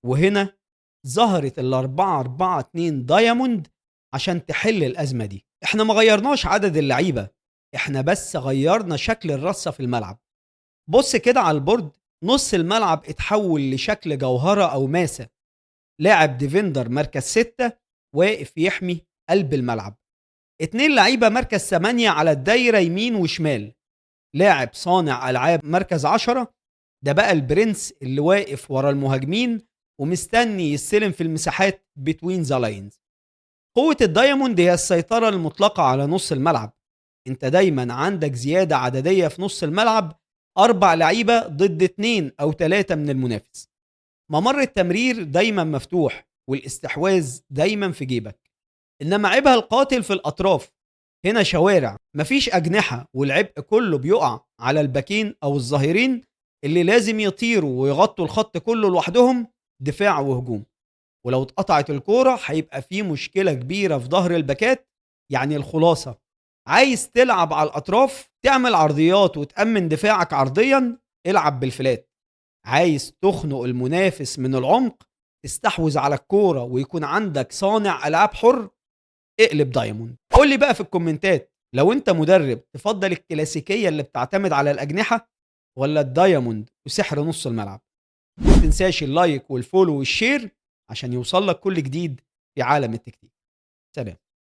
وهنا ظهرت ال4-4-2 دايموند عشان تحل الأزمة دي. احنا ما غيرناش عدد اللعيبة، احنا بس غيرنا شكل الرصة في الملعب. بص كده على البورد، نص الملعب اتحول لشكل جوهرة أو ماسة. لاعب ديفندر مركز 6 واقف يحمي قلب الملعب. 2 لعيبة مركز 8 على الدايرة يمين وشمال. لاعب صانع ألعاب مركز 10، ده بقى البرنس اللي واقف ورا المهاجمين ومستني يستلم في المساحات بتوين ذا لاينز. قوة الدايموند هي السيطرة المطلقة على نص الملعب. انت دايما عندك زيادة عددية في نص الملعب، 4 لعيبة ضد 2 أو 3 من المنافس. ممر التمرير دايما مفتوح والاستحواذ دايما في جيبك. إنما عيبها القاتل في الأطراف. هنا شوارع، مفيش أجنحة والعبء كله بيقع على الباكين أو الظهيرين اللي لازم يطيروا ويغطوا الخط كله لوحدهم، دفاع وهجوم. ولو اتقطعت الكورة هيبقى في مشكلة كبيرة في ظهر الباكات. يعني الخلاصة، عايز تلعب على الأطراف تعمل عرضيات وتأمن دفاعك عرضيا، العب بالفلات. عايز تخنق المنافس من العمق، تستحوذ على الكورة ويكون عندك صانع ألعاب حر، اقلب دايموند. قول لي بقى في الكومنتات، لو انت مدرب تفضل الكلاسيكية اللي بتعتمد على الأجنحة ولا الدايموند وسحر نص الملعب؟ ما تنساش اللايك والفولو والشير عشان يوصل لك كل جديد في عالم التكتيك. سلام.